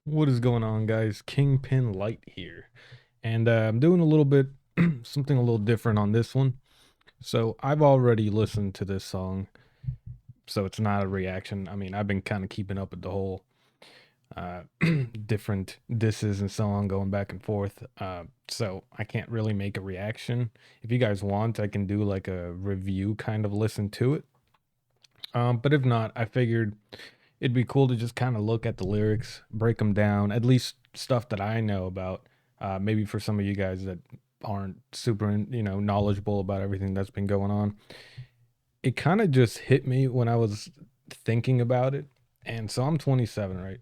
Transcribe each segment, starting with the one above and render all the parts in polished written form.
What is going on, guys? Kingpin Light here, and I'm doing a little bit something a little different on this one. So I've already listened to this song, so it's not a reaction. I mean, I've been kind of keeping up with the whole uh, different disses and so on, going back and forth. So I can't really make a reaction. If you guys want, I can do like a review kind of listen to it. But if not, I figured it'd be cool to just kind of look at the lyrics, break them down, at least stuff that I know about. Maybe for some of you guys that aren't super, knowledgeable about everything that's been going on. It kind of just hit me when I was thinking about it. And so I'm 27, right?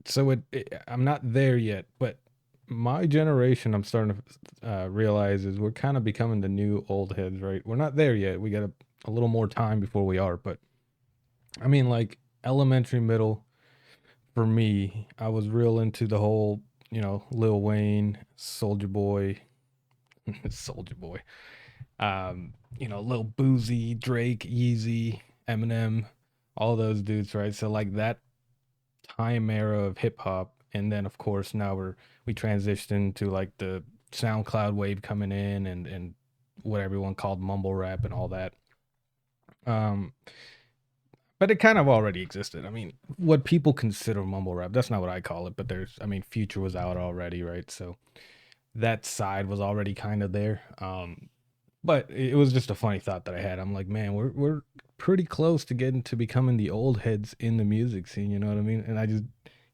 So I'm not there yet, but my generation, I'm starting to realize is we're kind of becoming the new old heads, right? We're not there yet. We got a little more time before we are, but I mean, like elementary, middle, for me, I was real into the whole, Lil Wayne, Soldier Boy, Soldier Boy, Lil Boozy, Drake, Yeezy, Eminem, all those dudes, right? So like that time era of hip hop, and then of course now we transitioned to like the SoundCloud wave coming in, and what everyone called mumble rap and all that. Um, But it kind of already existed. I mean, what people consider mumble rap, that's not what I call it, but I mean, Future was out already, right? So that side was already kind of there. But it was just a funny thought that I had. I'm like, man, we're pretty close to getting to becoming the old heads in the music scene, you know what I mean? And I just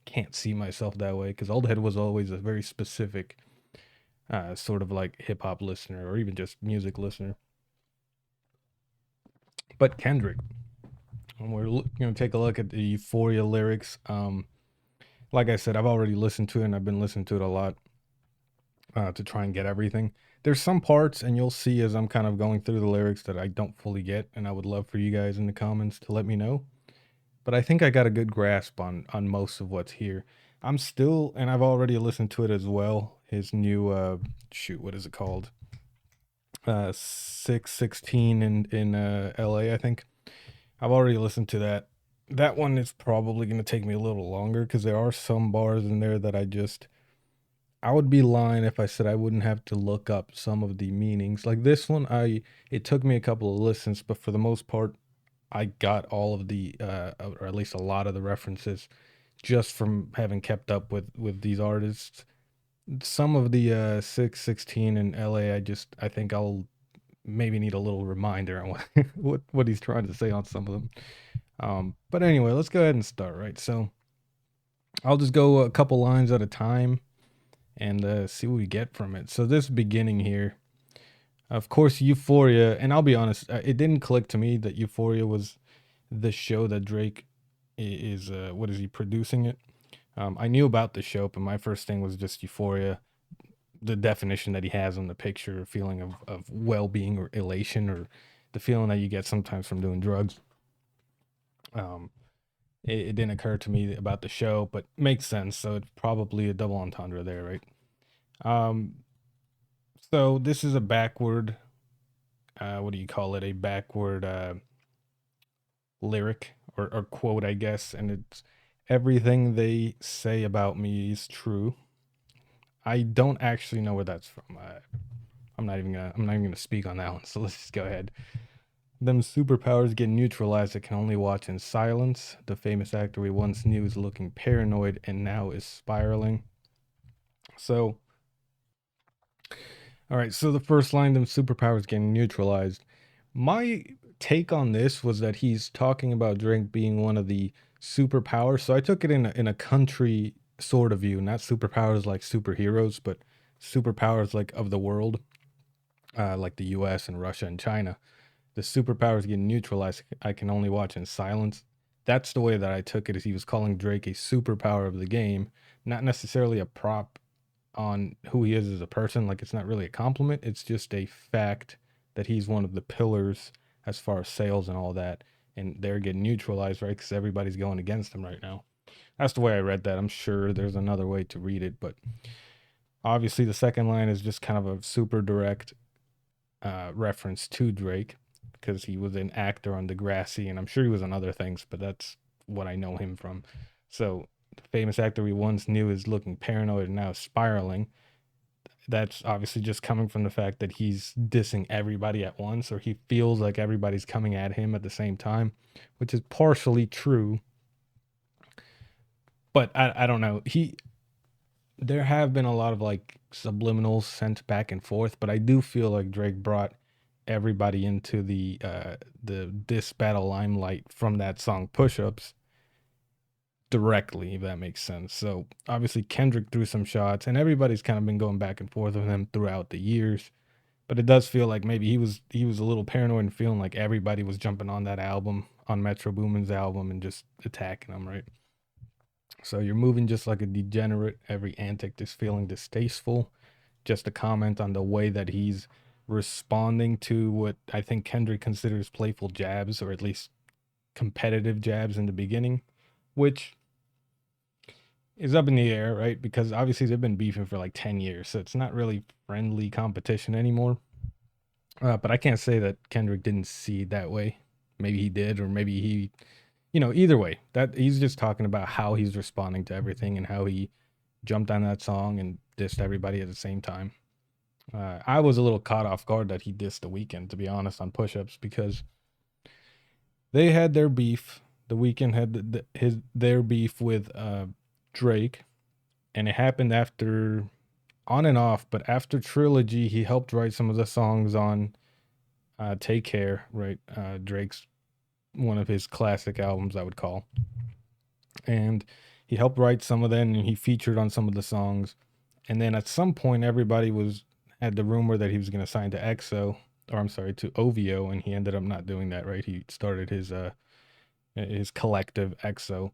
can't see myself that way because old head was always a very specific sort of like hip hop listener or even just music listener. But Kendrick, and we're going to take a look at the Euphoria lyrics. Like I said, I've already listened to it and I've been listening to it a lot to try and get everything. There's some parts, and you'll see as I'm kind of going through the lyrics that I don't fully get, and I would love for you guys in the comments to let me know. But I think I got a good grasp on most of what's here. I'm still, and I've already listened to it as well. His new shoot, what is it called? 616 in LA, I think. I've already listened to that. That one is probably going to take me a little longer because there are some bars in there that I would be lying if I said I wouldn't have to look up some of the meanings. Like this one, I it took me a couple of listens, but for the most part, I got all of the or at least a lot of the references just from having kept up with these artists. Some of the 616 in LA, I think I'll maybe need a little reminder on what what he's trying to say on some of them. But anyway, let's go ahead and start, right? So I'll just go a couple lines at a time and see what we get from it. So this beginning here, of course, Euphoria, and I'll be honest, it didn't click to me that Euphoria was the show that Drake is. What is he producing it? I knew about the show, but my first thing was just Euphoria, the definition that he has on the picture, feeling of well being or elation, or the feeling that you get sometimes from doing drugs. Um, it didn't occur to me about the show, but makes sense. So it's probably a double entendre there, right? Um, so this is a backward, what do you call it? A backward lyric or quote, I guess, and it's everything they say about me is true. I don't actually know where that's from. I'm not even gonna speak on that one. So let's just go ahead. Them superpowers get neutralized. I can only watch in silence. The famous actor we once knew is looking paranoid and now is spiraling. So, all right. So the first line, them superpowers getting neutralized. My take on this was that he's talking about Drake being one of the superpowers. So I took it in a country sort of view, not superpowers like superheroes, but superpowers like of the world, like the U.S. and Russia and China. The superpowers getting neutralized. I can only watch in silence. That's the way that I took it. Is he was calling Drake a superpower of the game, not necessarily a prop on who he is as a person. Like it's not really a compliment. It's just a fact that he's one of the pillars as far as sales and all that. And they're getting neutralized, right? Because everybody's going against him right now. That's the way I read that. I'm sure there's another way to read it, but obviously the second line is just kind of a super direct reference to Drake because he was an actor on Degrassi, and I'm sure he was on other things, but that's what I know him from. So famous actor we once knew is looking paranoid and now spiraling. That's obviously just coming from the fact that he's dissing everybody at once, or he feels like everybody's coming at him at the same time, which is partially true. But I don't know. There have been a lot of like subliminals sent back and forth, but I do feel like Drake brought everybody into the diss battle limelight from that song Push Ups directly, if that makes sense. So obviously Kendrick threw some shots, and everybody's kind of been going back and forth with him throughout the years. But it does feel like maybe he was a little paranoid and feeling like everybody was jumping on that album, on Metro Boomin's album, and just attacking him, right? So you're moving just like a degenerate. Every antic is feeling distasteful. Just a comment on the way that he's responding to what I think Kendrick considers playful jabs, or at least competitive jabs in the beginning, which is up in the air, right? Because obviously they've been beefing for like 10 years, so it's not really friendly competition anymore. But I can't say that Kendrick didn't see it that way. Maybe he did, or maybe he, either way, that he's just talking about how he's responding to everything and how he jumped on that song and dissed everybody at the same time. I was a little caught off guard that he dissed The Weeknd, to be honest, on push-ups, because they had their beef. The Weeknd had their beef with Drake, and it happened after, on and off, but after Trilogy, he helped write some of the songs on Take Care, right? Drake's one of his classic albums, I would call. And he helped write some of them, and he featured on some of the songs. And then at some point, everybody was had the rumor that he was going to sign to EXO, or I'm sorry, to OVO, and he ended up not doing that. Right? He started his collective EXO,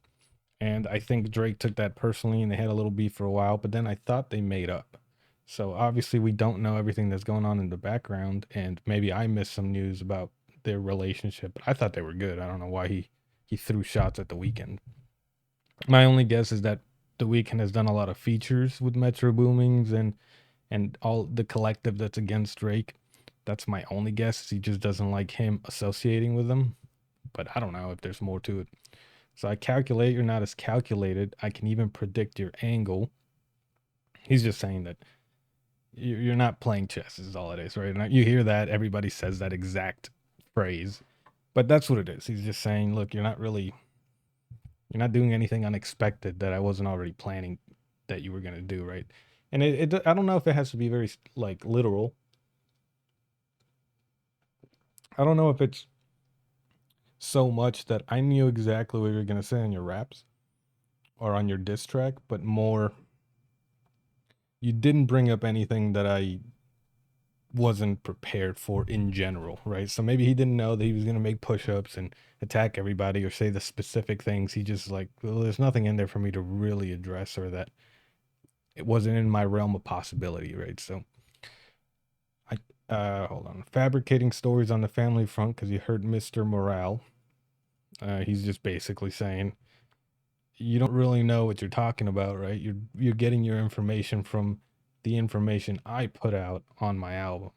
and I think Drake took that personally, and they had a little beef for a while. But then I thought they made up. So obviously, we don't know everything that's going on in the background, and maybe I missed some news about their relationship. But I thought they were good. I don't know why he threw shots at The Weeknd. My only guess is that The Weeknd has done a lot of features with Metro Boomings and all the collective that's against Drake. That's my only guess. He just doesn't like him associating with them. But I don't know if there's more to it. So I calculate you're not as calculated. I can even predict your angle. He's just saying that you're not playing chess is all it is, right? And you hear that, everybody says that exact phrase. But that's what it is. He's just saying, look, you're not doing anything unexpected that I wasn't already planning that you were going to do, right? And I don't know if it has to be very like literal. I don't know if it's so much that I knew exactly what you were going to say on your raps or on your diss track, but more you didn't bring up anything that I wasn't prepared for in general, right? So maybe he didn't know that he was going to make push-ups and attack everybody or say the specific things. He just like, well, there's nothing in there for me to really address, or that it wasn't in my realm of possibility, right? So I hold on. Fabricating stories on the family front because you heard Mr. Morale. He's just basically saying you don't really know what you're talking about, right? You're getting your information from the information I put out on my album.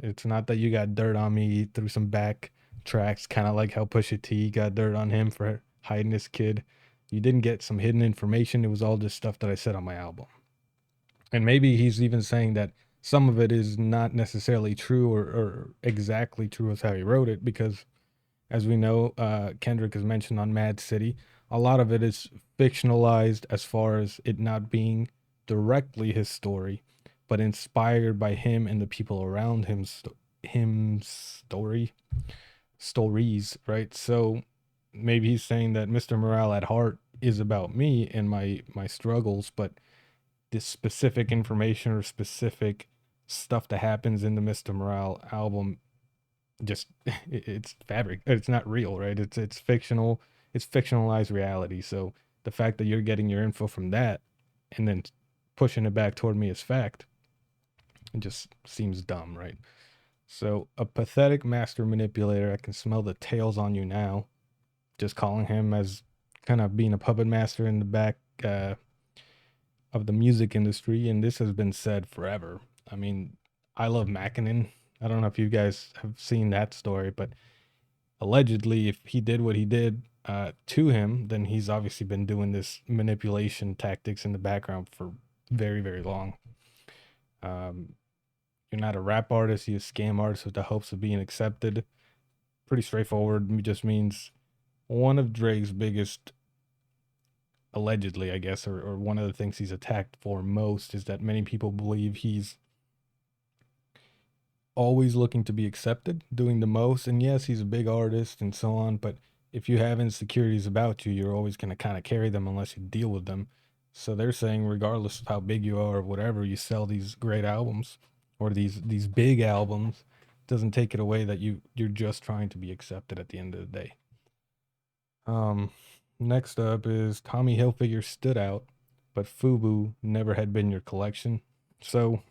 It's not that you got dirt on me through some back tracks, kind of like how Pusha T got dirt on him for hiding his kid. You didn't get some hidden information. It was all just stuff that I said on my album. And maybe he's even saying that some of it is not necessarily true, or exactly true as how he wrote it, because as we know, Kendrick has mentioned on Mad City, a lot of it is fictionalized as far as it not being directly his story, but inspired by him and the people around him, stories, right? So maybe he's saying that Mr. Morale at heart is about me and my struggles, but this specific information or specific stuff that happens in the Mr. Morale album just it's fabric. It's not real, right? It's fictional. It's fictionalized reality. So the fact that you're getting your info from that and then pushing it back toward me as fact, it just seems dumb, right? So a pathetic master manipulator. I can smell the tails on you now. Just calling him as kind of being a puppet master in the back of the music industry, and this has been said forever. I mean, I love Mackinnon. I don't know if you guys have seen that story, but allegedly, if he did what he did, to him, then he's obviously been doing this manipulation tactics in the background for very, very long. Um, you're not a rap artist, you're a scam artist with the hopes of being accepted. Pretty straightforward. It just means one of Drake's biggest, allegedly, I guess, or one of the things he's attacked for most is that many people believe he's always looking to be accepted, doing the most. And yes, he's a big artist and so on, but if you have insecurities about you, you're always going to kind of carry them unless you deal with them. So they're saying, regardless of how big you are or whatever, you sell these great albums or these big albums, doesn't take it away that you're just trying to be accepted at the end of the day. Um, Next up is Tommy Hilfiger stood out, but FUBU never had been your collection. So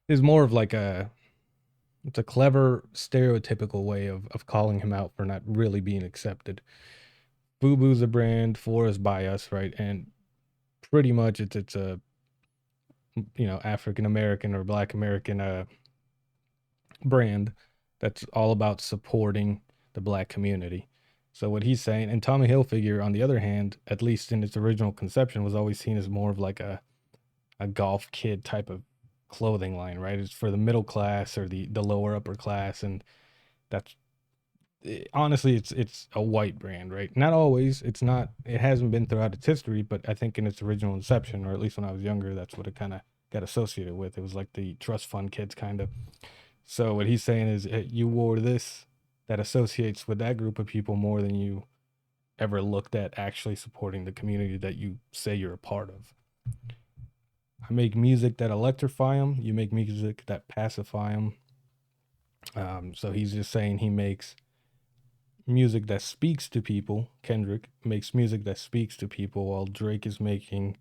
it's more of like it's a clever stereotypical way of calling him out for not really being accepted. FUBU's a brand, for us by us, right? And pretty much it's a African American or Black American brand that's all about supporting the Black community. So what he's saying, and Tommy Hilfiger, on the other hand, at least in its original conception, was always seen as more of like a golf kid type of clothing line, right? It's for the middle class or the lower upper class, and that's honestly it's a white brand, right? Not always. It's not. It hasn't been throughout its history, but I think in its original inception, or at least when I was younger, that's what it kind of got associated with. It was like the trust fund kids kind of. So what he's saying is, hey, you wore this that associates with that group of people more than you ever looked at actually supporting the community that you say you're a part of. I make music that electrify them. You make music that pacify them. So he's just saying he makes music that speaks to people. Kendrick makes music that speaks to people, while Drake is making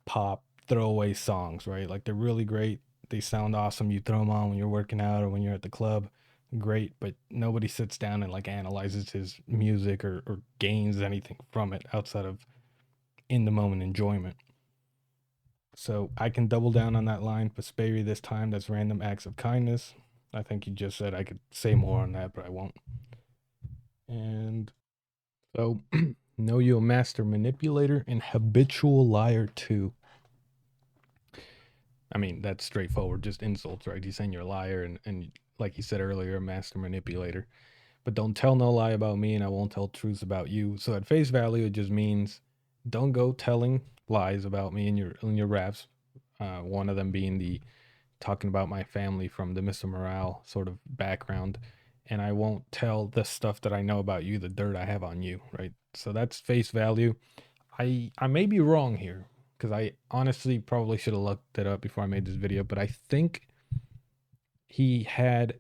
pop throwaway songs, right? Like they're really great. They sound awesome. You throw them on when you're working out or when you're at the club. Great, but nobody sits down and like analyzes his music or gains anything from it outside of in the moment enjoyment. So I can double down on that line, but spare you this time. That's random acts of kindness. I think you just said I could say more on that, but I won't. And so, know you a master manipulator and habitual liar too. I mean, that's straightforward, just insults, right? He's saying you're a liar and like you said earlier, a master manipulator. But don't tell no lie about me and I won't tell truths about you. So at face value, it just means don't go telling lies about me in your raps. One of them being the talking about my family from the Mr. Morale sort of background. And I won't tell the stuff that I know about you, the dirt I have on you, right? So that's face value. I may be wrong here because I honestly probably should have looked it up before I made this video, but I think he had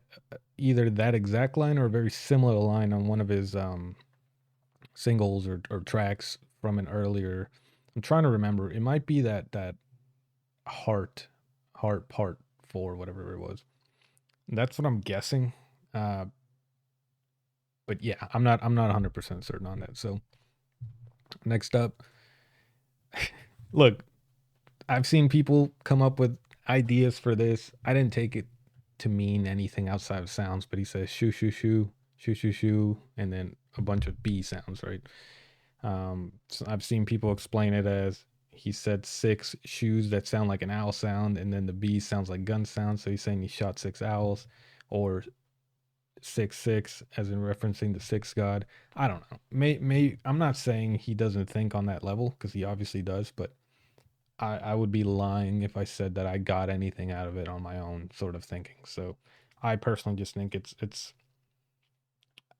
either that exact line or a very similar line on one of his singles or tracks from an earlier. I'm trying to remember. It might be that heart heart part 4, whatever it was. That's what I'm guessing. Uh, but yeah, I'm not 100% certain on that. So next up, look, I've seen people come up with ideas for this. I didn't take it to mean anything outside of sounds, but he says shoo shoo shoo shoo shoo shoo, and then a bunch of B sounds, right? So I've seen people explain it as he said 6 shoes that sound like an owl sound, and then the B sounds like gun sound. So he's saying he shot 6 owls, or 6 6 as in referencing the sixth god. I don't know. May I'm not saying he doesn't think on that level because he obviously does, but I would be lying if I said that I got anything out of it on my own sort of thinking. So I personally just think it's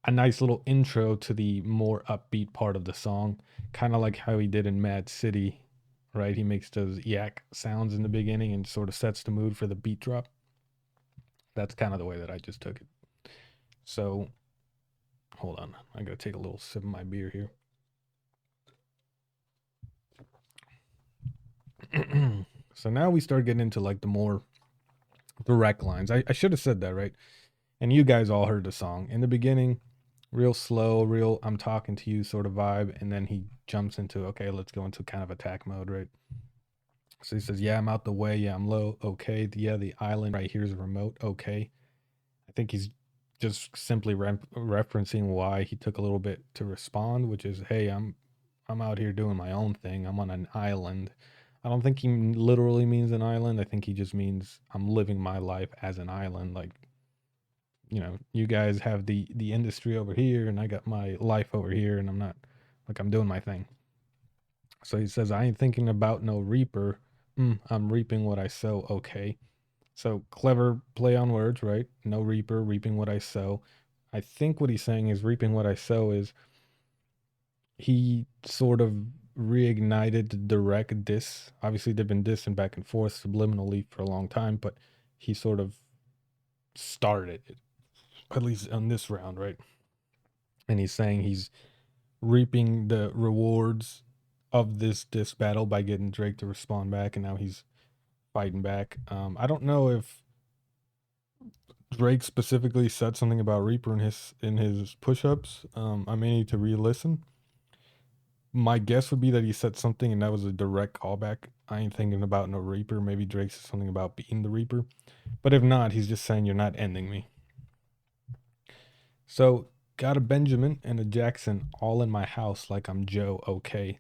a nice little intro to the more upbeat part of the song, kind of like how he did in Mad City, right? He makes those yak sounds in the beginning and sort of sets the mood for the beat drop. That's kind of the way that I just took it. So hold on, I gotta take a little sip of my beer here. So now we start getting into like the more direct lines. I should have said that, right? And you guys all heard the song in the beginning, real slow, real I'm talking to you sort of vibe, and then he jumps into okay, let's go into kind of attack mode, right? So he says, "Yeah, I'm out the way. Yeah, I'm low. Okay, yeah, the island right here is remote. Okay." I think he's just simply referencing why he took a little bit to respond, which is, "Hey, I'm out here doing my own thing. I'm on an island." I don't think he literally means an island. I think he just means I'm living my life as an island. Like, you guys have the industry over here, and I got my life over here, and I'm not like I'm doing my thing. So he says, "I ain't thinking about no reaper. I'm reaping what I sow." Okay. So clever play on words, right? No reaper, reaping what I sow. I think what he's saying is reaping what I sow is he sort of reignited the direct diss. Obviously, they've been dissing back and forth subliminally for a long time, but he sort of started it, at least on this round, right? And he's saying he's reaping the rewards of this diss battle by getting Drake to respond back, and now he's fighting back. I don't know if Drake specifically said something about Reaper in his push-ups. I may need to re-listen. My guess would be that he said something and that was a direct callback. I ain't thinking about no Reaper. Maybe Drake said something about being the Reaper. But if not, he's just saying you're not ending me. So got a Benjamin and a Jackson all in my house like I'm Joe. Okay.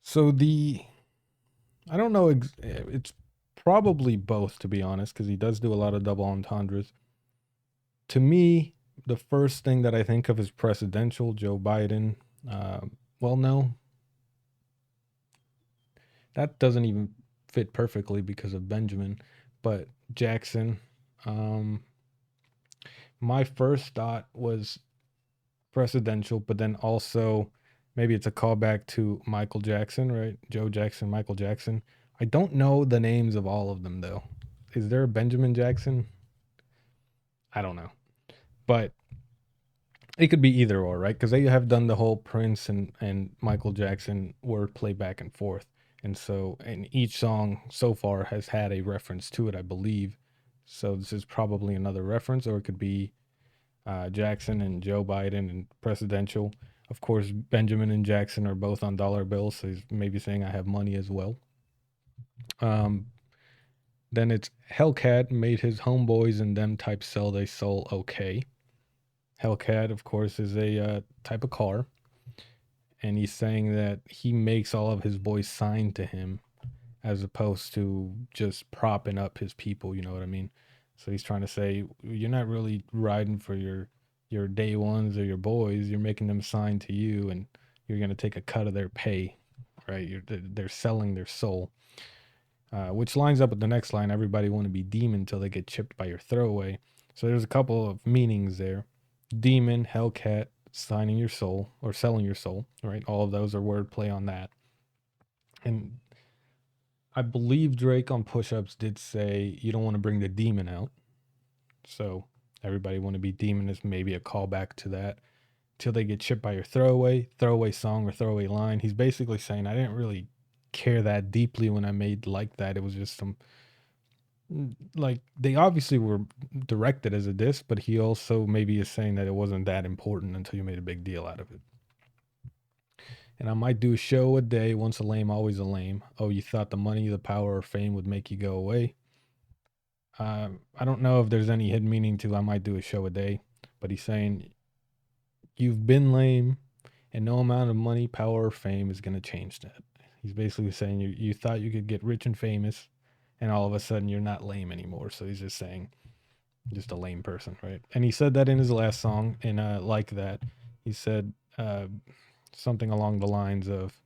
So I don't know. It's probably both, to be honest, because he does do a lot of double entendres. To me, the first thing that I think of is presidential, Joe Biden. Uh, well, no, that doesn't even fit perfectly because of Benjamin, but Jackson. Um, my first thought was presidential, but then also maybe it's a callback to Michael Jackson, right? Joe Jackson, Michael Jackson. I don't know the names of all of them though. Is there a Benjamin Jackson? I don't know. But it could be either or, right? Because they have done the whole Prince and Michael Jackson wordplay back and forth, and each song so far has had a reference to it, I believe. So this is probably another reference, or it could be Jackson and Joe Biden and presidential. Of course, Benjamin and Jackson are both on dollar bills, so he's maybe saying I have money as well. Um, then it's Hellcat made his homeboys and them type sell they soul okay. Hellcat, of course, is a type of car, and he's saying that he makes all of his boys sign to him as opposed to just propping up his people. You know what I mean? So he's trying to say you're not really riding for your day ones or your boys. You're making them sign to you, and you're gonna take a cut of their pay, right? They're selling their soul. Which lines up with the next line, everybody want to be demon until they get chipped by your throwaway. So there's a couple of meanings there. Demon, Hellcat, signing your soul or selling your soul, right? All of those are wordplay on that. And I believe Drake on push-ups did say you don't want to bring the demon out. So everybody want to be demon is maybe a callback to that. Till they get chipped by your throwaway song or throwaway line. He's basically saying I didn't really care that deeply when I made like that. It was just some like they obviously were directed as a diss, but he also maybe is saying that it wasn't that important until you made a big deal out of it. And I might do a show a day, once a lame, always a lame. Oh, you thought the money, the power, or fame would make you go away? I don't know if there's any hidden meaning to I might do a show a day, but he's saying you've been lame, and no amount of money, power, or fame is going to change that. He's basically saying you thought you could get rich and famous, and all of a sudden you're not lame anymore. So he's just saying just a lame person, right? And he said that in his last song, and like that, he said something along the lines of,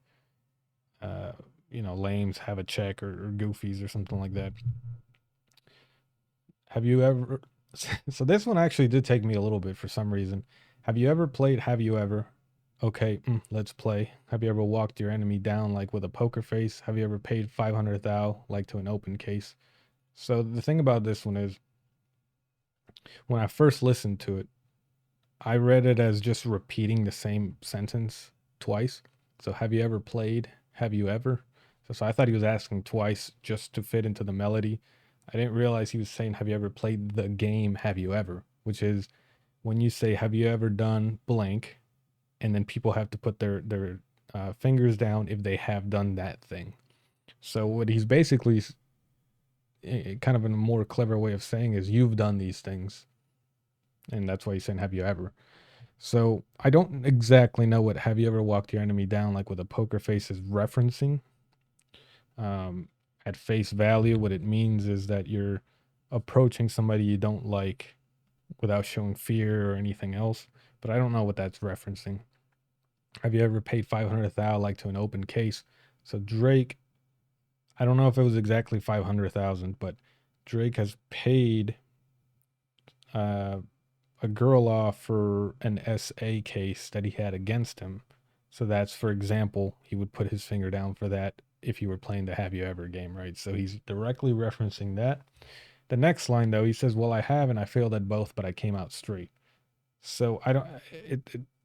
uh, lames have a check or goofies or something like that. Have you ever? So this one actually did take me a little bit for some reason. Have you ever played? Have you ever? Okay, let's play. Have you ever walked your enemy down like with a poker face? Have you ever paid 500 thou like to an open case? So the thing about this one is, when I first listened to it, I read it as just repeating the same sentence twice. So have you ever played? Have you ever? So I thought he was asking twice just to fit into the melody. I didn't realize he was saying, have you ever played the game? Have you ever? Which is when you say, have you ever done blank? And then people have to put their fingers down if they have done that thing. So what he's basically kind of in a more clever way of saying is, you've done these things. And that's why he's saying, have you ever? So I don't exactly know what have you ever walked your enemy down like with a poker face is referencing. Um, at face value, what it means is that you're approaching somebody you don't like without showing fear or anything else. But I don't know what that's referencing. Have you ever paid 500,000 like to an open case? So Drake, I don't know if it was exactly 500,000, but Drake has paid uh, a girl off for an SA case that he had against him. So that's, for example, he would put his finger down for that if you were playing the Have You Ever game, right? So he's directly referencing that. The next line, though, he says, well, I have and I failed at both, but I came out straight. So I don't,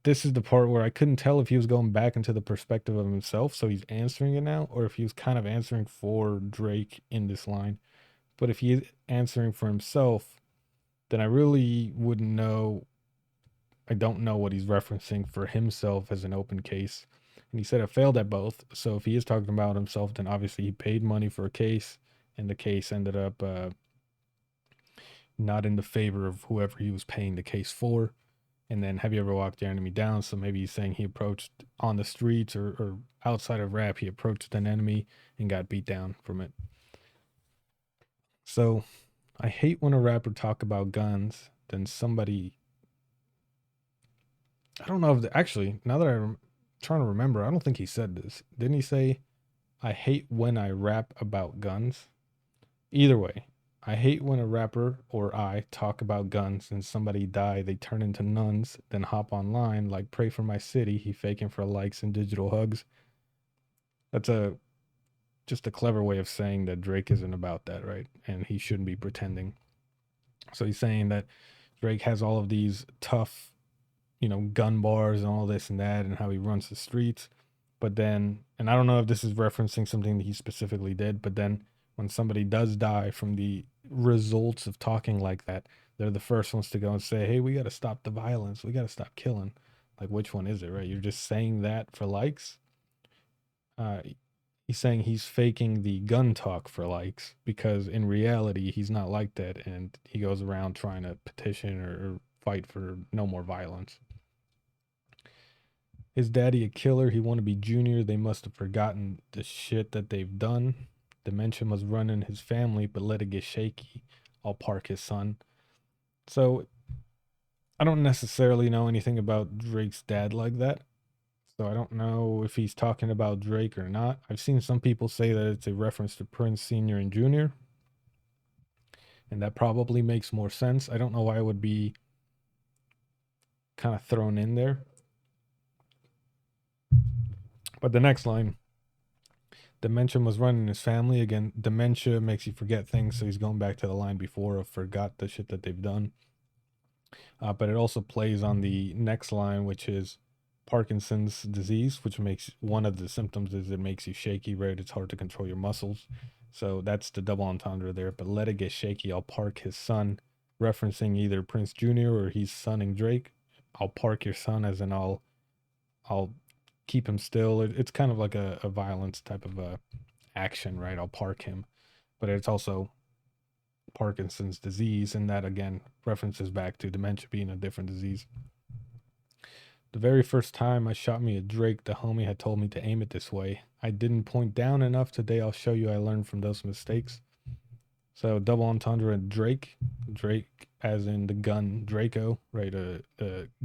this is the part where I couldn't tell if he was going back into the perspective of himself. So he's answering it now, or if he was kind of answering for Drake in this line. But if he is answering for himself, then I really wouldn't know. I don't know what he's referencing for himself as an open case. And he said it failed at both. So if he is talking about himself, then obviously he paid money for a case, and the case ended up not in the favor of whoever he was paying the case for. And then have you ever walked your enemy down? So maybe he's saying he approached on the streets or outside of rap, he approached an enemy and got beat down from it. So I hate when a rapper talk about guns, then somebody, I don't know if actually now that I'm trying to remember, I don't think he said this. Didn't he say I hate when I rap about guns? Either way, I hate when a rapper or I talk about guns and somebody die, they turn into nuns, then hop online like pray for my city, he faking for likes and digital hugs. That's a just a clever way of saying that Drake isn't about that, right? And he shouldn't be pretending. So he's saying that Drake has all of these tough, gun bars and all this and that and how he runs the streets. But then, and I don't know if this is referencing something that he specifically did, but then when somebody does die from the results of talking like that, they're the first ones to go and say, hey, we got to stop the violence. We got to stop killing. Like, which one is it, right? You're just saying that for likes. Uh, he's saying he's faking the gun talk for likes because in reality, he's not like that. And he goes around trying to petition or fight for no more violence. His daddy a killer, he want to be junior. They must have forgotten the shit that they've done. Dementia must run in his family, but let it get shaky. I'll park his son. So I don't necessarily know anything about Drake's dad like that. So I don't know if he's talking about Drake or not. I've seen some people say that it's a reference to Prince Sr. and Jr., and that probably makes more sense. I don't know why it would be kind of thrown in there. But the next line, dementia was running his family. Again, dementia makes you forget things, so he's going back to the line before of forgot the shit that they've done. But it also plays on the next line, which is Parkinson's disease, which makes one of the symptoms is it makes you shaky, right? It's hard to control your muscles. So that's the double entendre there. But let it get shaky. I'll park his son, referencing either Prince Jr. or he's sonning Drake. I'll park your son as in I'll keep him still. It's kind of like a violence type of action, right? I'll park him. But it's also Parkinson's disease, and that again references back to dementia being a different disease. The very first time I shot me a Drake, the homie had told me to aim it this way. I didn't point down enough. Today I'll show you I learned from those mistakes. So double entendre and Drake, Drake as in the gun Draco, right?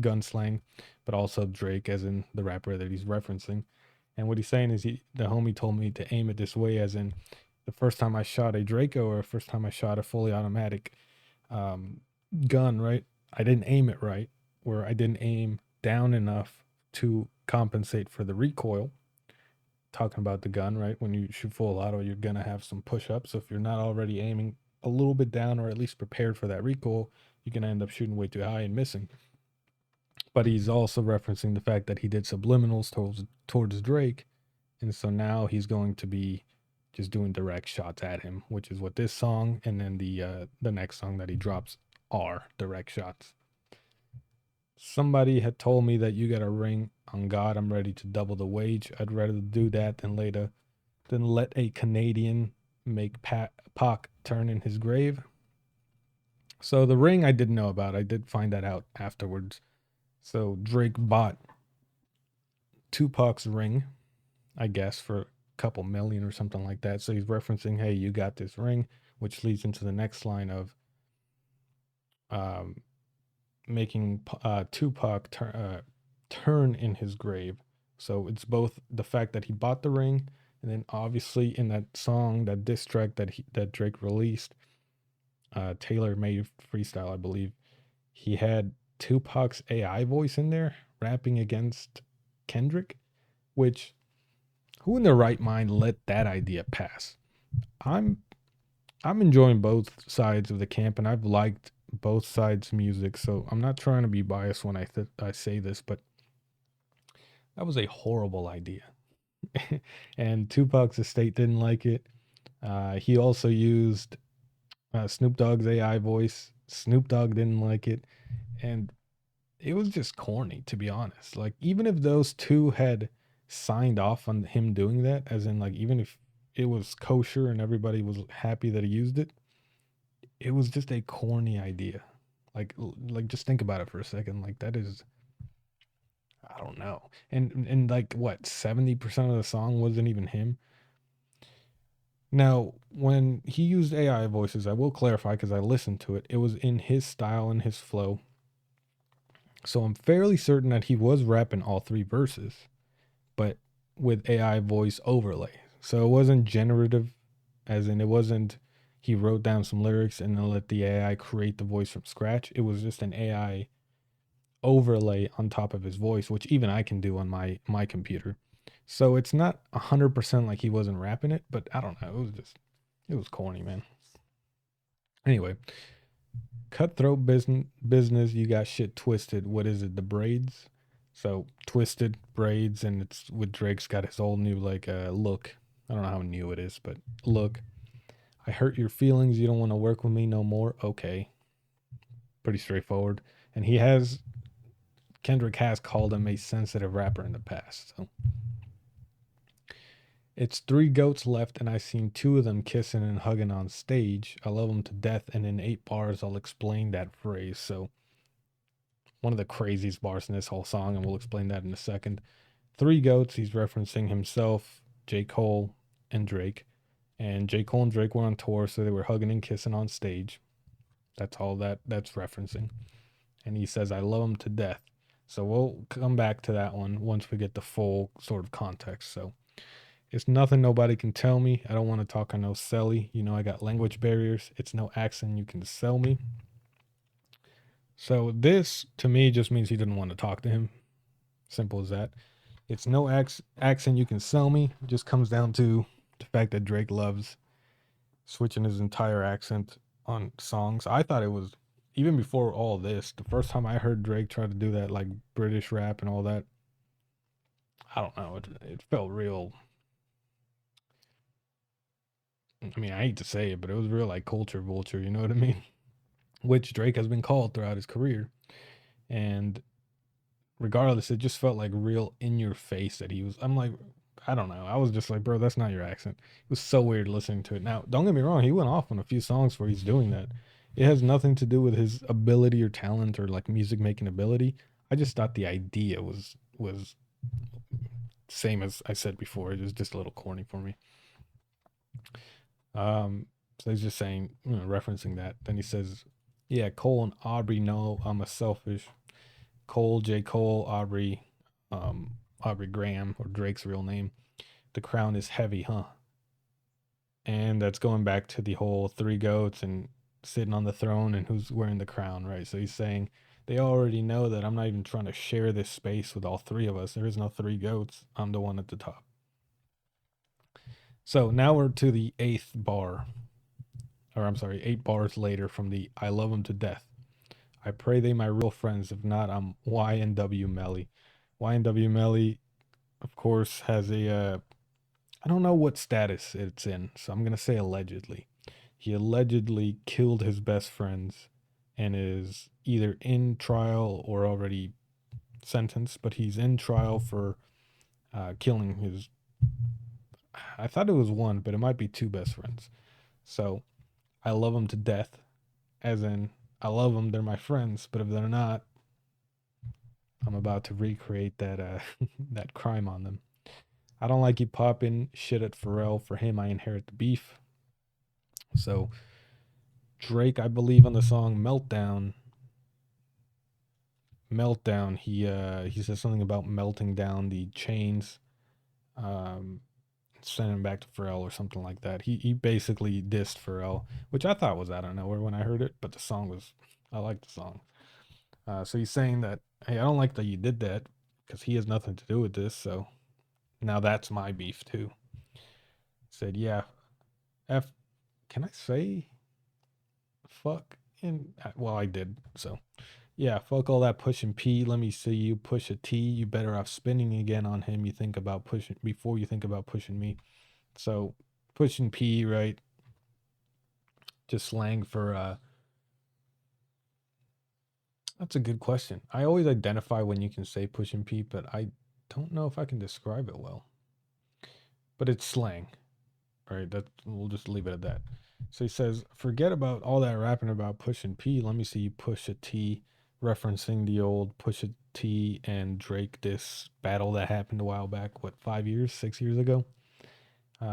Gun slang, but also Drake as in the rapper that he's referencing. And what he's saying is the homie told me to aim it this way, as in the first time I shot a Draco or first time I shot a fully automatic um, gun, right? I didn't aim it right, where I didn't aim down enough to compensate for the recoil. Talking about the gun, right? When you shoot full auto, you're gonna have some push ups. So if you're not already aiming a little bit down or at least prepared for that recoil, you're gonna end up shooting way too high and missing. But he's also referencing the fact that he did subliminals towards Drake, and so now he's going to be just doing direct shots at him, which is what this song and then the next song that he drops are direct shots. Somebody had told me that you got a ring. On God, I'm ready to double the wage. I'd rather do that than let a Canadian make Pac turn in his grave. So the ring I didn't know about. I did find that out afterwards. So Drake bought Tupac's ring, I guess, for a couple million or something like that. So he's referencing, "Hey, you got this ring," which leads into the next line of um, making Tupac turn in his grave. So it's both the fact that he bought the ring, and then obviously in that song, that diss track that Drake released, Taylor made freestyle, I believe, he had Tupac's AI voice in there rapping against Kendrick, which who in their right mind let that idea pass? I'm I'm enjoying both sides of the camp, and I've liked both sides' music, so I'm not trying to be biased when I say this, but that was a horrible idea. And Tupac's estate didn't like it. He also used Snoop Dogg's AI voice. Snoop Dogg didn't like it, and it was just corny, to be honest. Like, even if those two had signed off on him doing that, as in, like, even if it was kosher and everybody was happy that he used it, it was just a corny idea. Like just think about it for a second. Like, that is, I don't know. And like, what, 70% of the song wasn't even him. Now, when he used AI voices, I will clarify because I listened to it. It was in his style and his flow. So I'm fairly certain that he was rapping all three verses, but with AI voice overlay. So it wasn't generative, as in it wasn't he wrote down some lyrics and then let the AI create the voice from scratch. It was just an AI overlay on top of his voice, which even I can do on my computer. So it's not 100% like he wasn't rapping it, but I don't know. It was corny, man. Anyway, cutthroat business. You got shit twisted. What is it? The braids. So twisted braids, and it's with Drake's got his whole new like look. I don't know how new it is, but look. I hurt your feelings. You don't want to work with me no more. Okay, pretty straightforward. And Kendrick has called him a sensitive rapper in the past. So it's three goats left, and I seen two of them kissing and hugging on stage. I love them to death, and in 8 bars, I'll explain that phrase. So one of the craziest bars in this whole song, and we'll explain that in a second. Three goats, he's referencing himself, J. Cole, and Drake. And J. Cole and Drake were on tour, so they were hugging and kissing on stage. That's all that's referencing. And he says, I love him to death. So we'll come back to that one once we get the full sort of context. So it's nothing nobody can tell me. I don't want to talk on no selly. You know, I got language barriers. It's no accent you can sell me. So this to me just means he didn't want to talk to him. Simple as that. It's no accent you can sell me. It just comes down to the fact that Drake loves switching his entire accent on songs. I thought it was even before all this. The first time I heard Drake try to do that like British rap and all that, I don't know. It felt real. I mean, I hate to say it, but it was real like culture vulture. You know what I mean? Which Drake has been called throughout his career, and regardless, it just felt like real in your face that he was. I'm like, I don't know. I was just like, bro, that's not your accent. It was so weird listening to it. Now, don't get me wrong, he went off on a few songs where he's doing that. It has nothing to do with his ability or talent or like music making ability. I just thought the idea was same as I said before. It was just a little corny for me. So he's just saying, referencing that. Then he says, "Yeah, Cole and Aubrey know I'm a selfish Cole, J. Cole, Aubrey Graham, or Drake's real name. The crown is heavy, huh?" And that's going back to the whole three goats and sitting on the throne and who's wearing the crown, right? So he's saying they already know that I'm not even trying to share this space with all three of us. There is no three goats. I'm the one at the top. So now we're to the eighth bar, or I'm sorry, 8 bars later from the I love him to death. I pray they my real friends. If not, I'm YNW Melly. YNW Melly, of course, has a I don't know what status it's in, so I'm gonna say allegedly. He allegedly killed his best friends and is either in trial or already sentenced, but he's in trial for killing his. I thought it was one, but it might be two best friends. So I love him to death, as in I love them, they're my friends, but if they're not, I'm about to recreate that that crime on them. I don't like you popping shit at Pharrell. For him, I inherit the beef. So Drake, I believe on the song Meltdown, he says something about melting down the chains, um, sending him back to Pharrell or something like that. He basically dissed Pharrell, which I thought was out of nowhere when I heard it, but the song was, I like the song. So he's saying that, hey, I don't like that you did that because he has nothing to do with this. So now that's my beef too. Said, yeah, F. Can I say fuck? Well, I did. So yeah, fuck all that pushing P. Let me see you push a T. You better off spinning again on him. You think about pushing before you think about pushing me. So pushing P, right? Just slang for that's a good question. I always identify when you can say pushing P, but I don't know if I can describe it well. But it's slang, right? That we'll just leave it at that. So he says, forget about all that rapping about pushing P. Let me see you push a T, referencing the old push a T and Drake diss battle that happened a while back, what, 5 years, 6 years ago,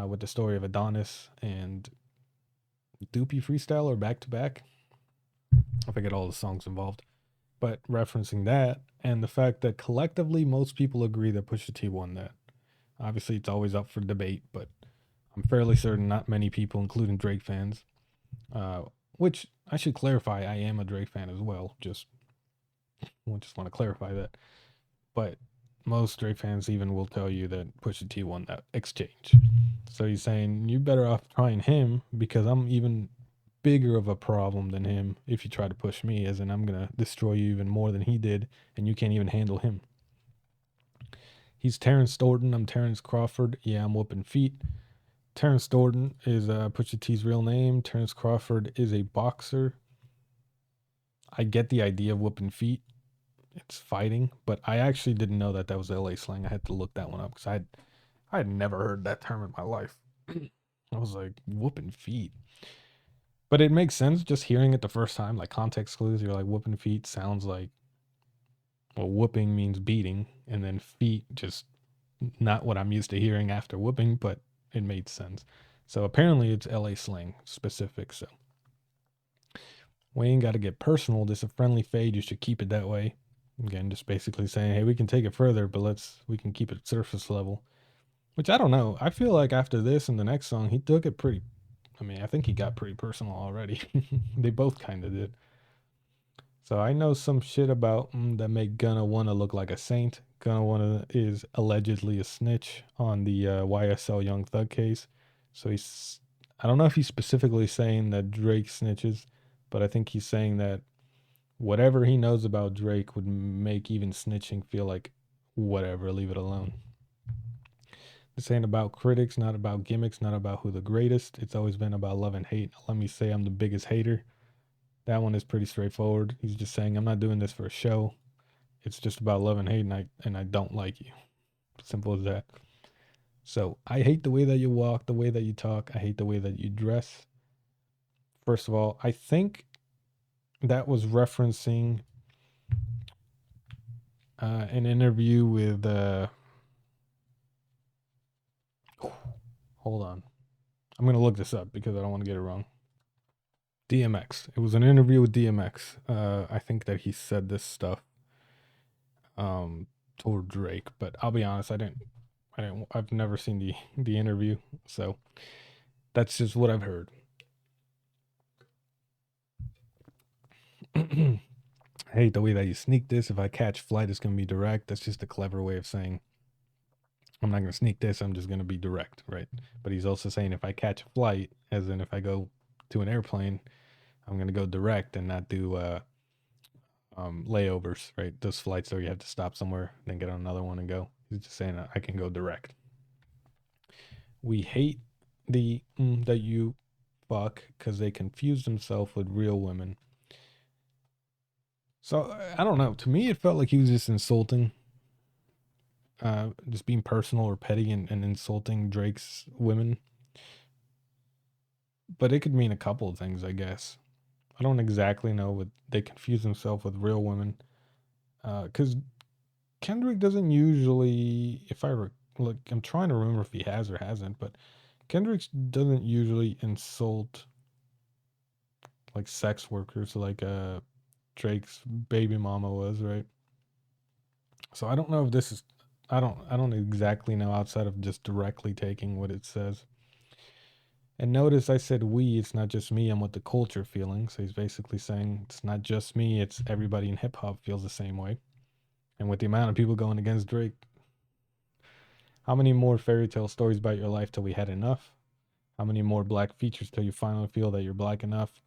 with the story of Adonis and Doopy freestyle or back to back. I forget all the songs involved, but referencing that and the fact that collectively most people agree that Pusha T won that. Obviously, it's always up for debate, but I'm fairly certain not many people, including Drake fans, uh, which I should clarify, I am a Drake fan as well. Just want to clarify that. But most Drake fans even will tell you that Pusha T won that exchange. So he's saying you better off trying him because I'm even bigger of a problem than him if you try to push me, as in I'm gonna destroy you even more than he did, and you can't even handle him. He's Terrence Thornton. I'm Terrence Crawford. Yeah, I'm whooping feet. Terrence Thornton is Pusha T's real name. Terrence Crawford is a boxer. I get the idea of whooping feet. It's fighting, but I actually didn't know that that was LA slang. I had to look that one up because I had never heard that term in my life. I was like, whooping feet. But it makes sense just hearing it the first time, like context clues. You're like, whooping feet sounds like, well, whooping means beating, and then feet just not what I'm used to hearing after whooping, but it made sense. So apparently it's LA slang specific. So we ain't got to get personal. This is a friendly fade. You should keep it that way. Again, just basically saying, hey, we can take it further, but we can keep it surface level. Which I don't know. I feel like after this and the next song, he took it pretty. I mean, I think he got pretty personal already. They both kind of did. So I know some shit about that make Gunna wanna look like a saint. Gunna wanna is allegedly a snitch on the YSL Young Thug case. So I don't know if he's specifically saying that Drake snitches, but I think he's saying that whatever he knows about Drake would make even snitching feel like whatever, leave it alone. This ain't about critics, not about gimmicks, not about who the greatest. It's always been about love and hate. Let me say I'm the biggest hater. That one is pretty straightforward. He's just saying I'm not doing this for a show. It's just about love and hate, and I don't like you. Simple as that. So I hate the way that you walk, the way that you talk. I hate the way that you dress. First of all, I think that was referencing an interview with. Hold on, I'm gonna look this up because I don't want to get it wrong. DMX. It was an interview with DMX. I think that he said this stuff toward Drake, but I'll be honest, I've never seen the interview, so that's just what I've heard. I hate the way that you sneak this. If I catch flight, it's gonna be direct. That's just a clever way of saying I'm not gonna sneak this. I'm just gonna be direct, right? But he's also saying if I catch a flight, as in if I go to an airplane, I'm gonna go direct and not do layovers, right? Those flights where you have to stop somewhere, then get on another one and go. He's just saying I can go direct. We hate the that you fuck because they confuse themselves with real women. So I don't know. To me, it felt like he was just insulting, just being personal or petty and insulting Drake's women. But it could mean a couple of things, I guess. I don't exactly know what they confuse himself with real women. Because Kendrick doesn't usually, if I look, I'm trying to remember if he has or hasn't, but Kendrick doesn't usually insult like sex workers like Drake's baby mama was, right? So I don't know if this is I don't exactly know outside of just directly taking what it says. And notice I said we, it's not just me, I'm with the culture feeling. So he's basically saying it's not just me, it's everybody in hip hop feels the same way. And with the amount of people going against Drake, how many more fairy tale stories about your life till we had enough? How many more black features till you finally feel that you're black enough?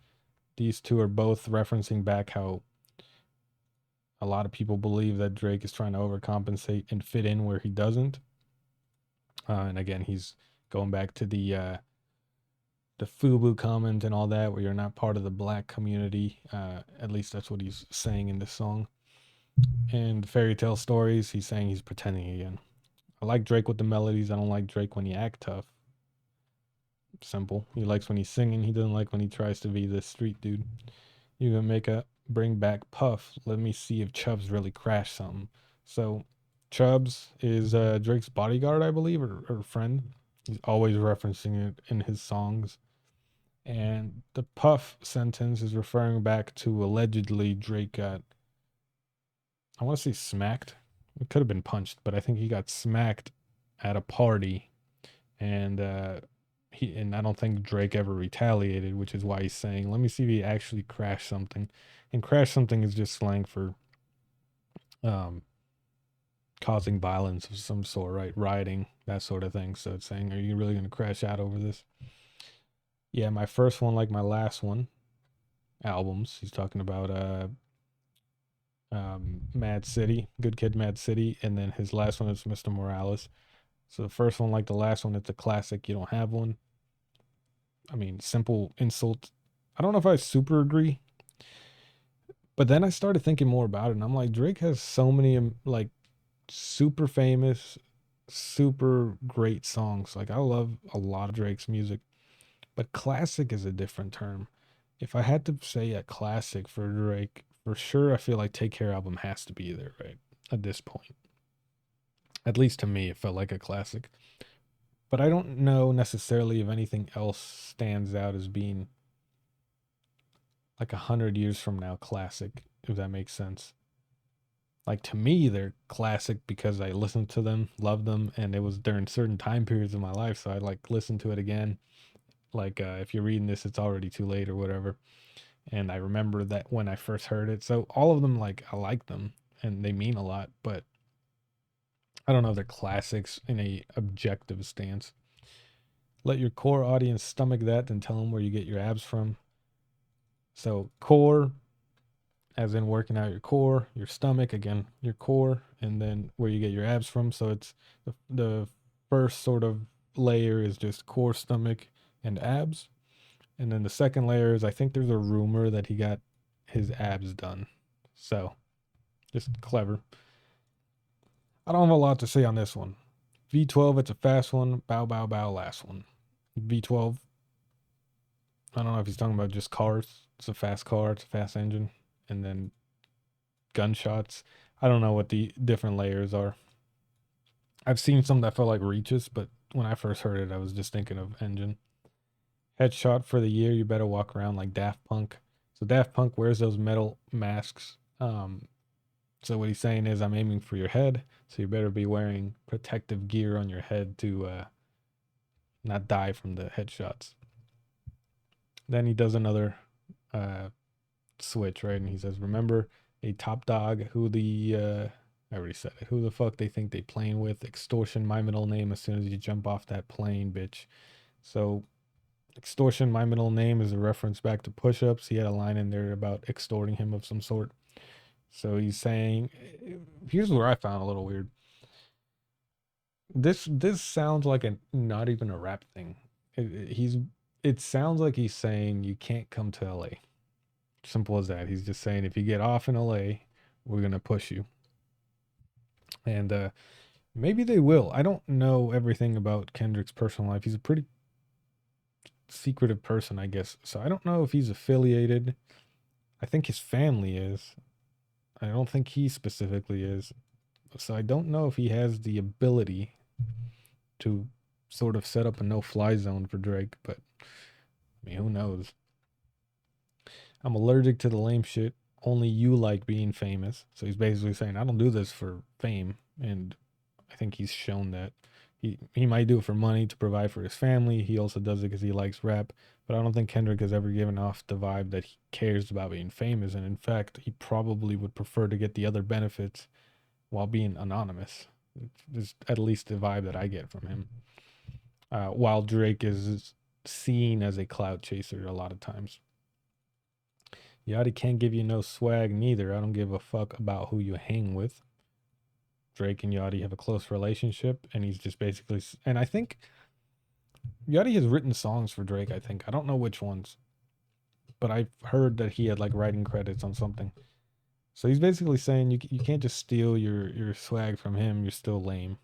These two are both referencing back how a lot of people believe that Drake is trying to overcompensate and fit in where he doesn't. And again, he's going back to the FUBU comment and all that, where you're not part of the black community. At least that's what he's saying in this song. And fairy tale stories, he's saying he's pretending again. I like Drake with the melodies. I don't like Drake when he act tough. Simple. He likes when he's singing. He doesn't like when he tries to be this street dude. You gonna make a bring back Puff. Let me see if Chubbs really crashed something. So Chubbs is Drake's bodyguard, I believe, or friend. He's always referencing it in his songs. And the Puff sentence is referring back to allegedly Drake got, I want to say smacked. It could have been punched, but I think he got smacked at a party. And and I don't think Drake ever retaliated, which is why he's saying, "Let me see if he actually crashed something." And crash something is just slang for um, causing violence of some sort, right? Rioting, that sort of thing. So it's saying, "Are you really going to crash out over this?" Yeah, my first one, like my last one, albums. He's talking about Mad City, Good Kid, Mad City, and then his last one is Mr. Morales. So the first one, like the last one, it's a classic. You don't have one. I mean, simple insult. I don't know if I super agree, but then I started thinking more about it, and I'm like, Drake has so many like super famous, super great songs. Like I love a lot of Drake's music, but classic is a different term. If I had to say a classic for Drake, for sure, I feel like Take Care album has to be there, right? At this point, at least to me, it felt like a classic. But I don't know necessarily if anything else stands out as being like 100 years from now classic, if that makes sense. Like to me, they're classic because I listened to them, loved them, and it was during certain time periods of my life. So I like listen to it again. Like if you're reading this, it's already too late or whatever. And I remember that when I first heard it. So all of them, like I like them and they mean a lot, but I don't know if they're classics in a objective stance. Let your core audience stomach that, and tell them where you get your abs from. So core, as in working out your core, your stomach, again, your core, and then where you get your abs from. So it's the first sort of layer is just core, stomach, and abs. And then the second layer is I think there's a rumor that he got his abs done. So just clever. I don't have a lot to say on this one. V12, it's a fast one. Bow, bow, bow, last one. V12, I don't know if he's talking about just cars. It's a fast car, it's a fast engine. And then gunshots. I don't know what the different layers are. I've seen some that felt like reaches, but when I first heard it, I was just thinking of engine. Headshot for the year, you better walk around like Daft Punk. So Daft Punk wears those metal masks. So what he's saying is, I'm aiming for your head, so you better be wearing protective gear on your head to not die from the headshots. Then he does another uh, switch, right? And he says, "Remember a top dog who I already said it. Who the fuck they think they playing with? Extortion, my middle name. As soon as you jump off that plane, bitch." So extortion, my middle name is a reference back to push-ups. He had a line in there about extorting him of some sort. So he's saying, here's where I found a little weird. This sounds like a not even a rap thing. It sounds like he's saying you can't come to LA. Simple as that. He's just saying if you get off in LA, we're gonna push you. And maybe they will. I don't know everything about Kendrick's personal life. He's a pretty secretive person, I guess. So I don't know if he's affiliated. I think his family is. I don't think he specifically is. So I don't know if he has the ability to sort of set up a no-fly zone for Drake, but I mean, who knows? I'm allergic to the lame shit. Only you like being famous. So he's basically saying, I don't do this for fame. And I think he's shown that. He might do it for money to provide for his family. He also does it because he likes rap. But I don't think Kendrick has ever given off the vibe that he cares about being famous. And in fact, he probably would prefer to get the other benefits while being anonymous. It's at least the vibe that I get from him. While Drake is seen as a clout chaser a lot of times. Yachty can't give you no swag neither. I don't give a fuck about who you hang with. Drake and Yachty have a close relationship, and he's just basically. And I think Yachty has written songs for Drake. I think I don't know which ones, but I've heard that he had like writing credits on something. So he's basically saying you can't just steal your swag from him. You're still lame.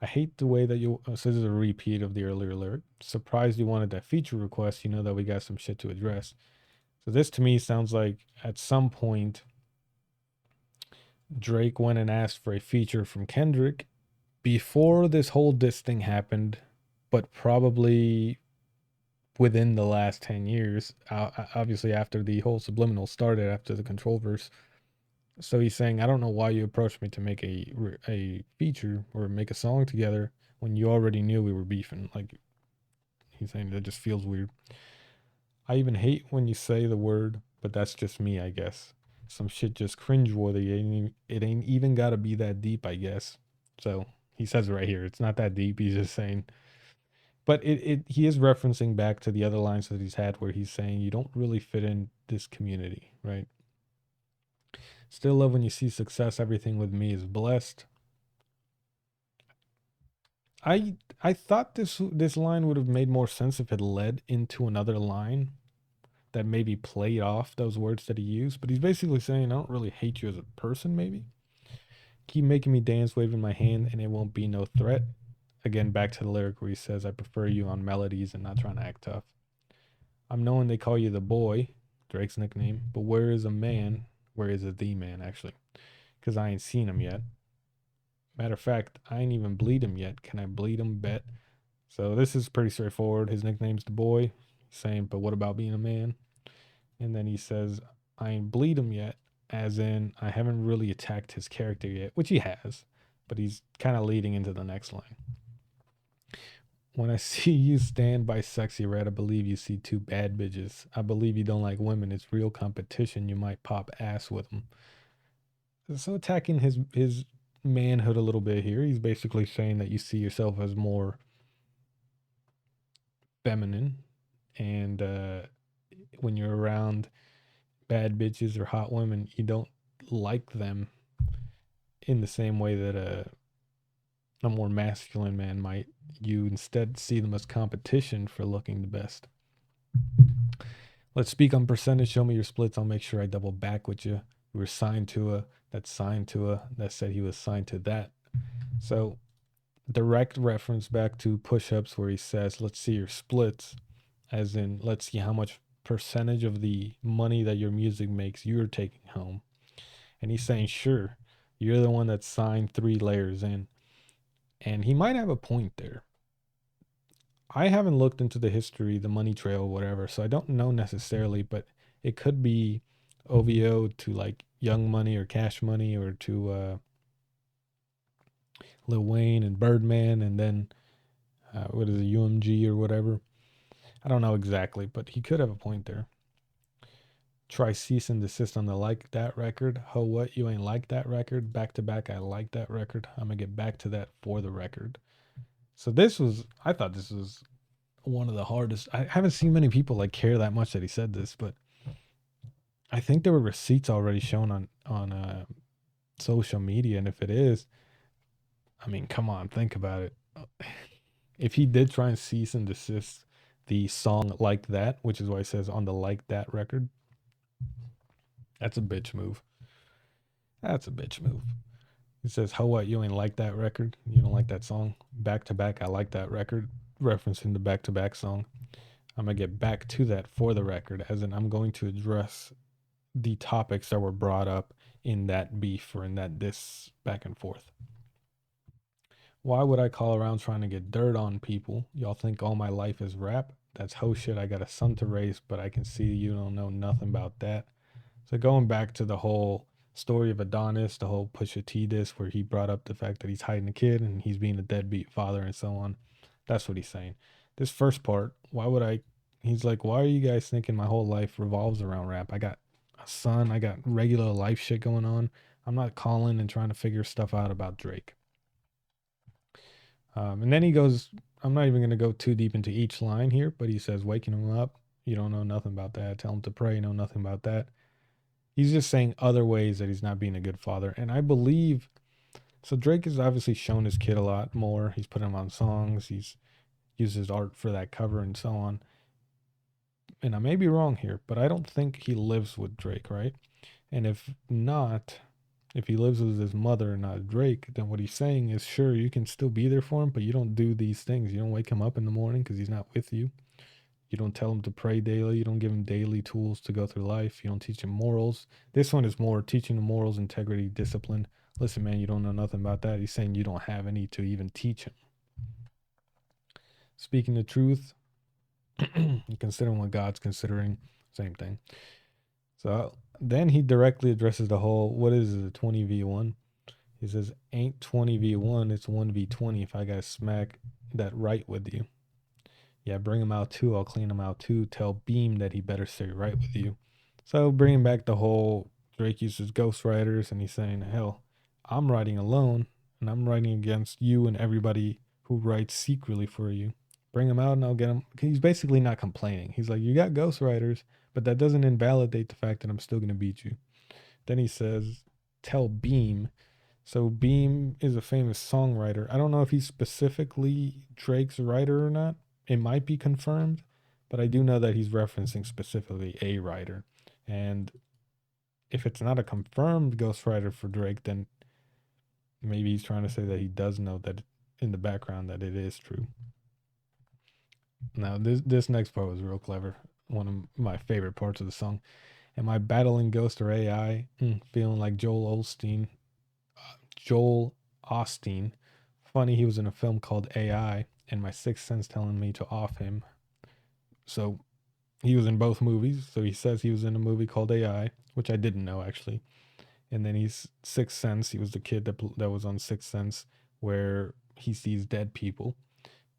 I hate the way that you. So this is a repeat of the earlier lyric. Surprised you wanted that feature request. You know that we got some shit to address. So this to me sounds like at some point Drake went and asked for a feature from Kendrick before this whole diss thing happened, but probably within the last 10 years, obviously after the whole subliminal started, after the control verse. So he's saying, I don't know why you approached me to make a feature or make a song together when you already knew we were beefing. Like, he's saying that just feels weird. I even hate when you say the word, but that's just me, I guess. Some shit just cringeworthy. It ain't even gotta be that deep, I guess. So he says it right here. It's not that deep. He's just saying, but he is referencing back to the other lines that he's had where he's saying you don't really fit in this community, right? Still love when you see success. Everything with me is blessed. I thought this line would have made more sense if it led into another line that maybe played off those words that he used, but he's basically saying, I don't really hate you as a person, maybe. Keep making me dance, waving my hand, and it won't be no threat. Again, back to the lyric where he says, I prefer you on melodies and not trying to act tough. I'm knowing they call you the boy, Drake's nickname, but where is a man? Where is a the man, actually? Because I ain't seen him yet. Matter of fact, I ain't even bleed him yet. Can I bleed him? Bet. So this is pretty straightforward. His nickname's the boy. He's saying, but what about being a man? And then he says, I ain't bleed him yet, as in I haven't really attacked his character yet, which he has, but he's kind of leading into the next line. When I see you stand by sexy red, I believe you see two bad bitches. I believe you don't like women. It's real competition. You might pop ass with them. So attacking his manhood a little bit here. He's basically saying that you see yourself as more feminine, and when you're around bad bitches or hot women, you don't like them in the same way that a more masculine man might. You instead see them as competition for looking the best. Let's speak on percentage. Show me your splits. I'll make sure I double back with you. We were signed to a that signed to a that said he was signed to that. So direct reference back to push-ups where he says, let's see your splits, as in let's see how much percentage of the money that your music makes you're taking home. And he's saying, sure, you're the one that signed 3 layers in. And he might have a point there. I haven't looked into the history, the money trail, whatever, so I don't know necessarily, but it could be OVO to like Young Money or Cash Money, or to Lil Wayne and Birdman, and then what is it, UMG or whatever. I don't know exactly, but he could have a point there. Try cease and desist on the like that record. Ho, what? You ain't like that record? Back to back, I like that record. I'm going to get back to that for the record. So I thought this was one of the hardest. I haven't seen many people like care that much that he said this, but I think there were receipts already shown on social media. And if it is, I mean, come on, think about it. If he did try and cease and desist the song Like That, which is why he says on the Like That record, that's a bitch move. That's a bitch move. He says, "How what? You ain't like that record? You don't like that song? Back to back, I like that record." Referencing the back to back song. I'm going to get back to that for the record, as in I'm going to address the topics that were brought up in that beef or in that diss back and forth. Why would I call around trying to get dirt on people? Y'all think all my life is rap? That's hoe shit. I got a son to raise, but I can see you don't know nothing about that. So going back to the whole story of Adonis, the whole Pusha T diss where he brought up the fact that he's hiding a kid and he's being a deadbeat father and so on. That's what he's saying. This first part, why would I? He's like, why are you guys thinking my whole life revolves around rap? I got a son. I got regular life shit going on. I'm not calling and trying to figure stuff out about Drake. And then he goes, I'm not even going to go too deep into each line here, but he says, waking him up, you don't know nothing about that. Tell him to pray, you know nothing about that. He's just saying other ways that he's not being a good father. And I believe, so Drake has obviously shown his kid a lot more. He's put him on songs, he's used his art for that cover and so on. And I may be wrong here, but I don't think he lives with Drake, right? And if not, if he lives with his mother and not Drake, then what he's saying is sure, you can still be there for him, but you don't do these things. You don't wake him up in the morning because he's not with you. You don't tell him to pray daily. You don't give him daily tools to go through life. You don't teach him morals. This one is more teaching him morals, integrity, discipline. Listen, man, you don't know nothing about that. He's saying you don't have any to even teach him. Speaking the truth, considering what God's considering, same thing. So then he directly addresses the whole what is it, 20v1? He says, ain't 20v1, it's 1v20 if I got to smack that right with you. Yeah, bring him out too. I'll clean him out too. Tell Beam that he better stay right with you. So bringing back the whole Drake uses ghostwriters and he's saying, hell, I'm writing alone and I'm writing against you and everybody who writes secretly for you. Bring him out and I'll get him. He's basically not complaining. He's like, you got ghostwriters, but that doesn't invalidate the fact that I'm still going to beat you. Then he says, tell Beam. So Beam is a famous songwriter. I don't know if he's specifically Drake's writer or not. It might be confirmed, but I do know that he's referencing specifically a writer. And if it's not a confirmed ghostwriter for Drake, then maybe he's trying to say that he does know that in the background that it is true. Now, this next part was real clever. One of my favorite parts of the song. Am I battling Ghost or AI? Feeling like Joel Osteen. Funny, he was in a film called AI, and my sixth sense telling me to off him. So he was in both movies. So he says he was in a movie called AI, which I didn't know actually. And then he's Sixth Sense. He was the kid that was on Sixth Sense, where he sees dead people.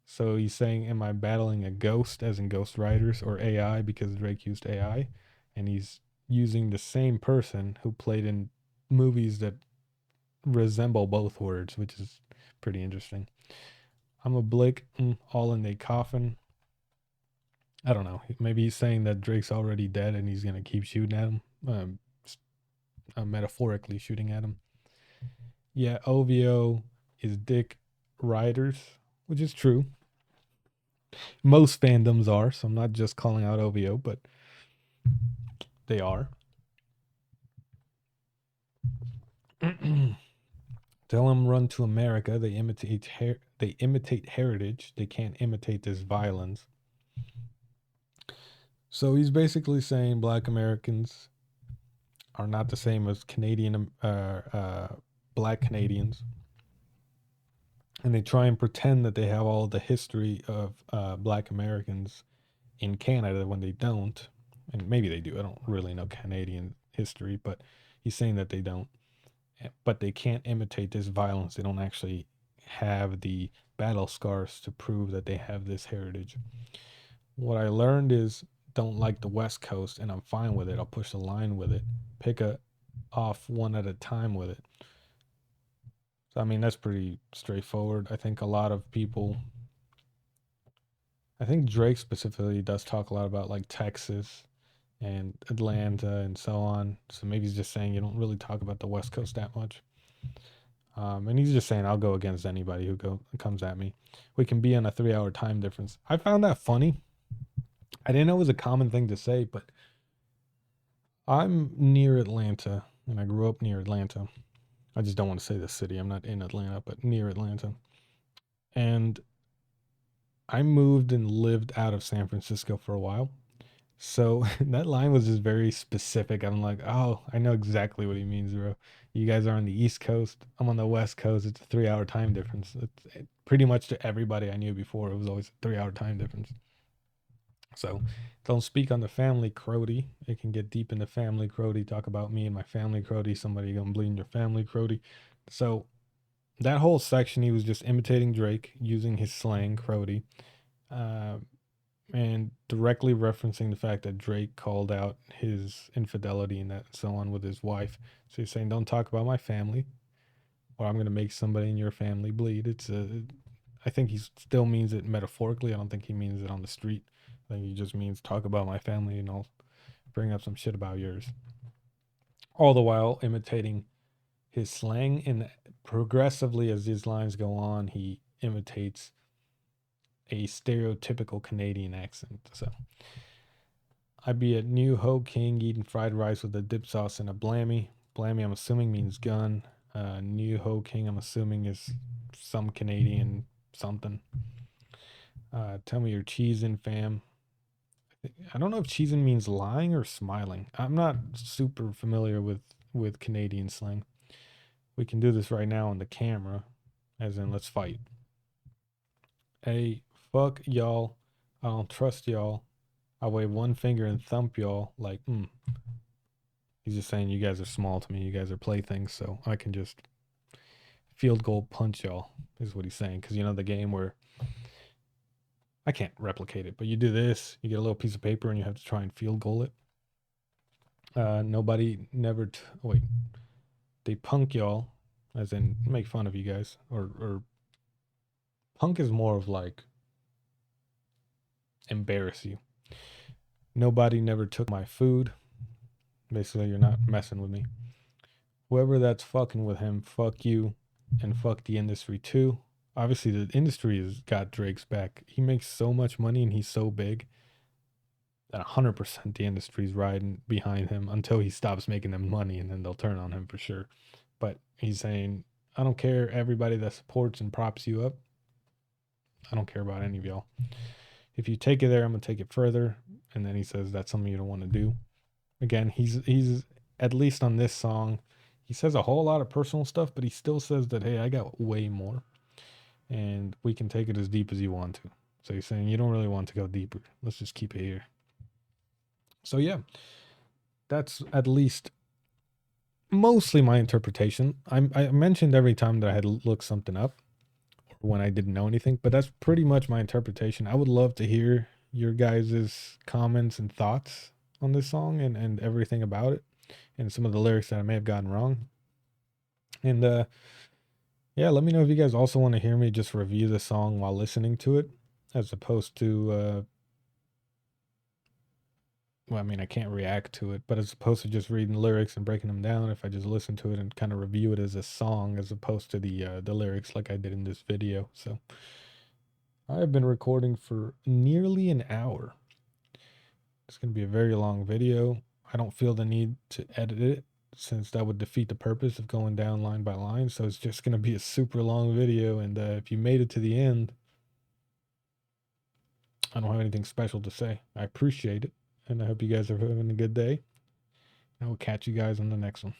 So he's saying, "Am I battling a ghost, as in Ghost Riders, or AI because Drake used AI?" And he's using the same person who played in movies that resemble both words, which is pretty interesting. I'm a Blake, all in a coffin. I don't know. Maybe he's saying that Drake's already dead and he's gonna keep shooting at him, metaphorically shooting at him. Yeah, OVO is Dick Riders, which is true. Most fandoms are, so I'm not just calling out OVO, but they are. Tell them run to America. They imitate heritage. They can't imitate this violence. So he's basically saying Black Americans are not the same as Black Canadians, and they try and pretend that they have all the history of Black Americans in Canada when they don't, and maybe they do. I don't really know Canadian history, but he's saying that they don't. But they can't imitate this violence. They don't actually have the battle scars to prove that they have this heritage. What I learned is don't like the West Coast, and I'm fine with it. I'll push the line with it. Pick a off one at a time with it. So I mean that's pretty straightforward. I think a lot of people I think Drake specifically does talk a lot about like Texas and Atlanta and so on. So maybe he's just saying you don't really talk about the West Coast that much. And he's just saying I'll go against anybody who comes at me. We can be on a 3 hour time difference. I found that funny. I didn't know it was a common thing to say, but I'm near Atlanta and I grew up near Atlanta. I just don't want to say the city. I'm not in Atlanta, but near Atlanta. And I moved and lived out of San Francisco for a while. So that line was just very specific. I'm like, oh, I know exactly what he means, bro. You guys are on the East Coast. I'm on the West Coast. It's a 3 hour time difference. Pretty much to everybody I knew before, it was always a 3 hour time difference. So don't speak on the family crody. It can get deep into family crody. Talk about me and my family crody. Somebody gonna bleed in your family crody. So that whole section, he was just imitating Drake, using his slang crody. Uh, and directly referencing the fact that Drake called out his infidelity and that so on with his wife. So he's saying, "Don't talk about my family, or I'm going to make somebody in your family bleed." I think he still means it metaphorically. I don't think he means it on the street. I think he just means talk about my family and I'll bring up some shit about yours. All the while imitating his slang, and progressively as these lines go on, he imitates a stereotypical Canadian accent. So I'd be at New Ho King eating fried rice with a dip sauce and a blammy. Blammy, I'm assuming, means gun. New Ho King, I'm assuming, is some Canadian something. Tell me your cheesin', fam. I don't know if cheesin' means lying or smiling. I'm not super familiar with Canadian slang. We can do this right now on the camera, as in let's fight. Hey, fuck y'all. I don't trust y'all. I wave one finger and thump y'all like, He's just saying you guys are small to me. You guys are playthings, so I can just field goal punch y'all, is what he's saying. Because you know the game where I can't replicate it, but you do this, you get a little piece of paper and you have to try and field goal it. Nobody never, wait, they punk y'all, as in make fun of you guys. Or punk is more of like embarrass you. Nobody never took my food. Basically, you're not messing with me. Whoever that's fucking with him, fuck you, and fuck the industry too. Obviously, the industry has got Drake's back. He makes so much money and he's so big that 100% the industry's riding behind him until he stops making them money, and then they'll turn on him for sure. But he's saying, I don't care everybody that supports and props you up. I don't care about any of y'all. If you take it there, I'm gonna take it further. And then he says that's something you don't want to do. Again, he's at least on this song, he says a whole lot of personal stuff, but he still says that, hey, I got way more, and we can take it as deep as you want to. So he's saying you don't really want to go deeper. Let's just keep it here. So yeah, that's at least mostly my interpretation. I mentioned every time that I had looked something up or when I didn't know anything, but that's pretty much my interpretation. I would love to hear your guys' comments and thoughts on this song and everything about it, and some of the lyrics that I may have gotten wrong. And yeah, let me know if you guys also want to hear me just review the song while listening to it, as opposed to well, I mean, I can't react to it, but as opposed to just reading lyrics and breaking them down, if I just listen to it and kind of review it as a song, as opposed to the lyrics like I did in this video. So I have been recording for nearly an hour. It's going to be a very long video. I don't feel the need to edit it, since that would defeat the purpose of going down line by line. So it's just going to be a super long video. And if you made it to the end, I don't have anything special to say. I appreciate it. And I hope you guys are having a good day. I will catch you guys on the next one.